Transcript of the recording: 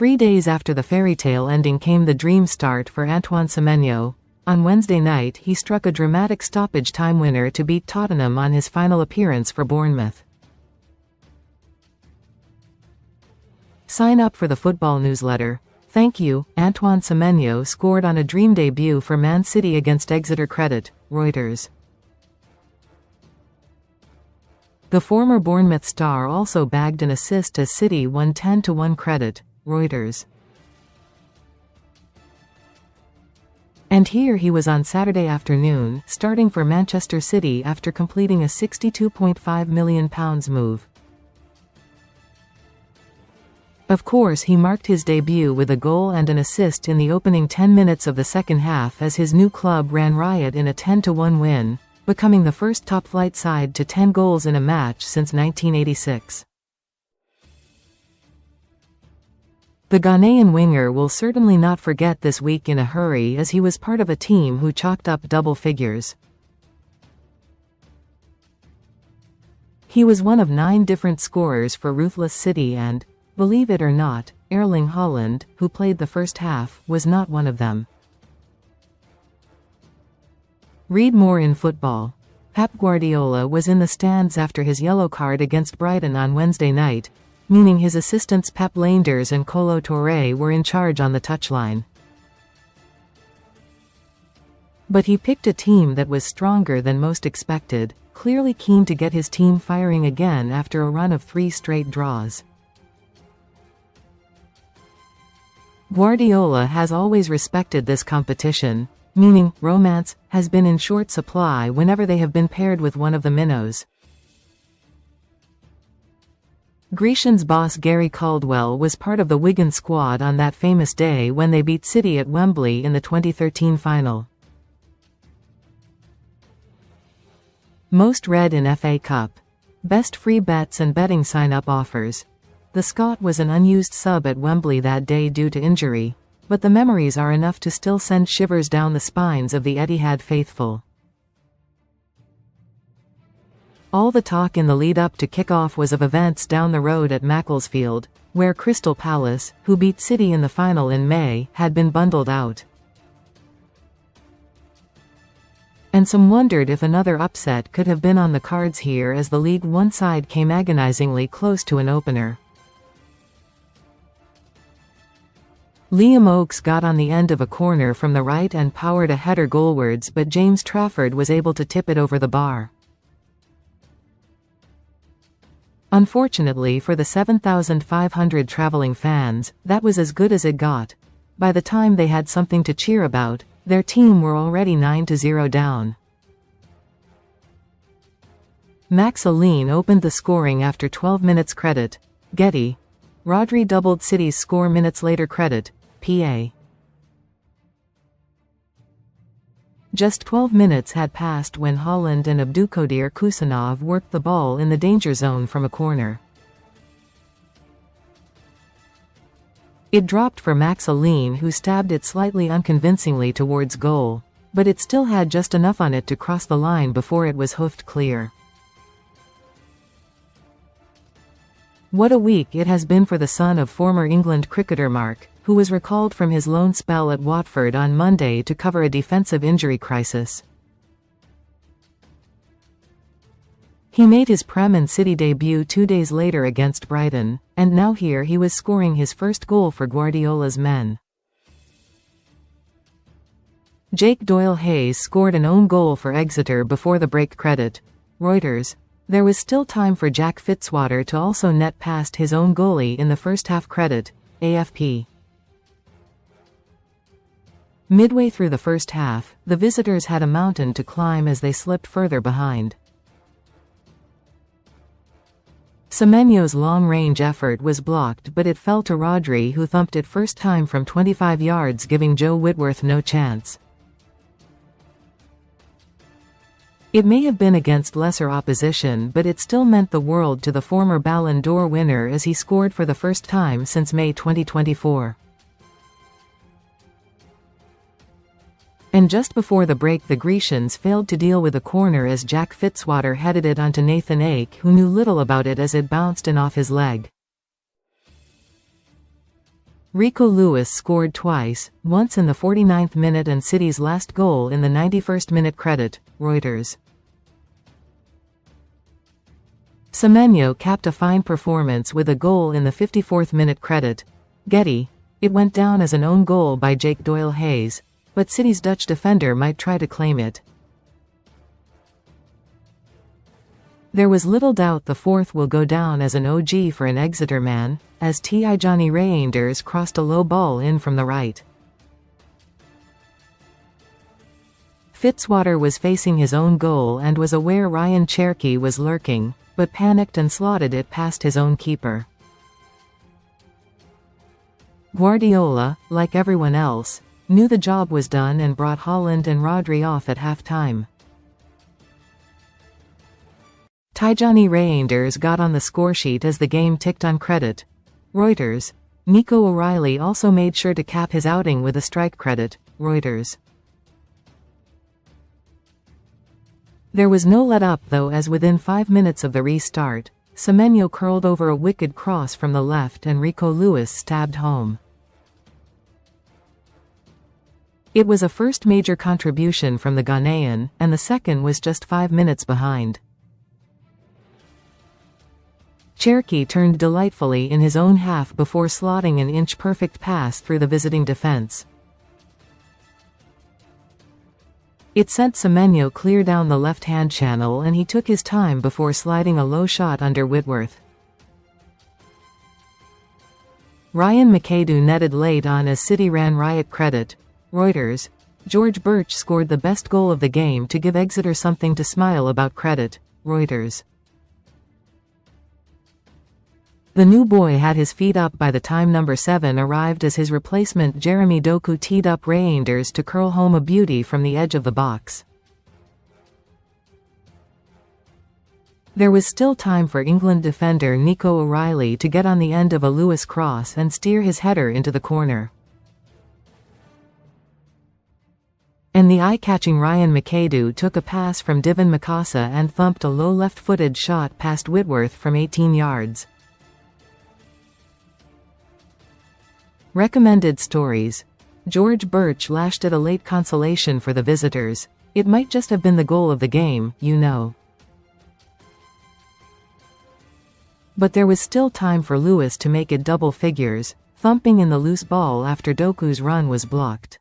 3 days after the fairy tale ending came the dream start for Antoine Semenyo. On Wednesday night he struck a dramatic stoppage time winner to beat Tottenham on his final appearance for Bournemouth. Sign up for the football newsletter. Thank you. Antoine Semenyo scored on a dream debut for Man City against ExeterCredit, Reuters. The former Bournemouth star also bagged an assist as City won 10-1 credit, Reuters. And here he was on Saturday afternoon, starting for Manchester City after completing a £62.5 million move. Of course he marked his debut with a goal and an assist in the opening 10 minutes of the second half as his new club ran riot in a 10-1 win, becoming the first top-flight side to 10 goals in a match since 1986. The Ghanaian winger will certainly not forget this week in a hurry as he was part of a team who chalked up double figures. He was one of 9 different scorers for Ruthless City and, believe it or not, Erling Haaland, who played the first half, was not one of them. Read more in football. Pep Guardiola was in the stands after his yellow card against Brighton on Wednesday night, meaning his assistants Pep Lijnders and Kolo Touré were in charge on the touchline. But he picked a team that was stronger than most expected, clearly keen to get his team firing again after a run of 3 straight draws. Guardiola has always respected this competition, meaning romance has been in short supply whenever they have been paired with one of the minnows. Grecian's boss Gary Caldwell was part of the Wigan squad on that famous day when they beat City at Wembley in the 2013 final. Most read in FA Cup. Best free bets and betting sign-up offers. The Scot was an unused sub at Wembley that day due to injury, but the memories are enough to still send shivers down the spines of the Etihad faithful. All the talk in the lead-up to kick-off was of events down the road at Macclesfield, where Crystal Palace, who beat City in the final in May, had been bundled out. And some wondered if another upset could have been on the cards here as the League One side came agonizingly close to an opener. Liam Oakes got on the end of a corner from the right and powered a header goalwards, but James Trafford was able to tip it over the bar. Unfortunately for the 7,500 travelling fans, that was as good as it got. By the time they had something to cheer about, their team were already 9-0 down. Max Allen opened the scoring after 12 minutes credit. Getty. Rodri doubled City's score minutes later credit. PA. Just 12 minutes had passed when Haaland and Abdulkadir Kusanov worked the ball in the danger zone from a corner. It dropped for Max Allen, who stabbed it slightly unconvincingly towards goal, but it still had just enough on it to cross the line before it was hoofed clear. What a week it has been for the son of former England cricketer Mark, who was recalled from his loan spell at Watford on Monday to cover a defensive injury crisis. He made his Prem and City debut 2 days later against Brighton, and now here he was scoring his first goal for Guardiola's men. Jake Doyle-Hayes scored an own goal for Exeter before the break credit. Reuters. There was still time for Jack Fitzwater to also net past his own goalie in the first half credit. AFP. Midway through the first half, the visitors had a mountain to climb as they slipped further behind. Semenyo's long-range effort was blocked, but it fell to Rodri, who thumped it first time from 25 yards, giving Joe Whitworth no chance. It may have been against lesser opposition, but it still meant the world to the former Ballon d'Or winner as he scored for the first time since May 2024. And just before the break the Grecians failed to deal with a corner as Jack Fitzwater headed it onto Nathan Ake, who knew little about it as it bounced in off his leg. Rico Lewis scored twice, once in the 49th minute and City's last goal in the 91st minute. Credit, Reuters. Semenyo capped a fine performance with a goal in the 54th minute. Credit, Getty. It went down as an own goal by Jake Doyle-Hayes, but City's Dutch defender might try to claim it. There was little doubt the fourth will go down as an OG for an Exeter man, as Tijani Reinders crossed a low ball in from the right. Fitzwater was facing his own goal and was aware Ryan Cherki was lurking, but panicked and slotted it past his own keeper. Guardiola, like everyone else, knew the job was done and brought Holland and Rodri off at half-time. Tijani Reinders got on the scoresheet as the game ticked on. Credit, Reuters. Nico O'Reilly also made sure to cap his outing with a strike. Credit, Reuters. There was no let-up though, as within 5 minutes of the restart, Semenyo curled over a wicked cross from the left and Rico Lewis stabbed home. It was a first major contribution from the Ghanaian, and the second was just 5 minutes behind. Cherki turned delightfully in his own half before slotting an inch-perfect pass through the visiting defense. It sent Semenyo clear down the left-hand channel and he took his time before sliding a low shot under Whitworth. Ryan McAdoo netted late on as City ran riot. Credit, Reuters. George Birch scored the best goal of the game to give Exeter something to smile about. Credit, Reuters. The new boy had his feet up by the time number 7 arrived, as his replacement Jeremy Doku teed up Reinders to curl home a beauty from the edge of the box. There was still time for England defender Nico O'Reilly to get on the end of a Lewis cross and steer his header into the corner. And the eye-catching Ryan McAdoo took a pass from Divin Mikasa and thumped a low left-footed shot past Whitworth from 18 yards. Recommended stories. George Birch lashed at a late consolation for the visitors. It might just have been the goal of the game, you know. But there was still time for Lewis to make it double figures, thumping in the loose ball after Doku's run was blocked.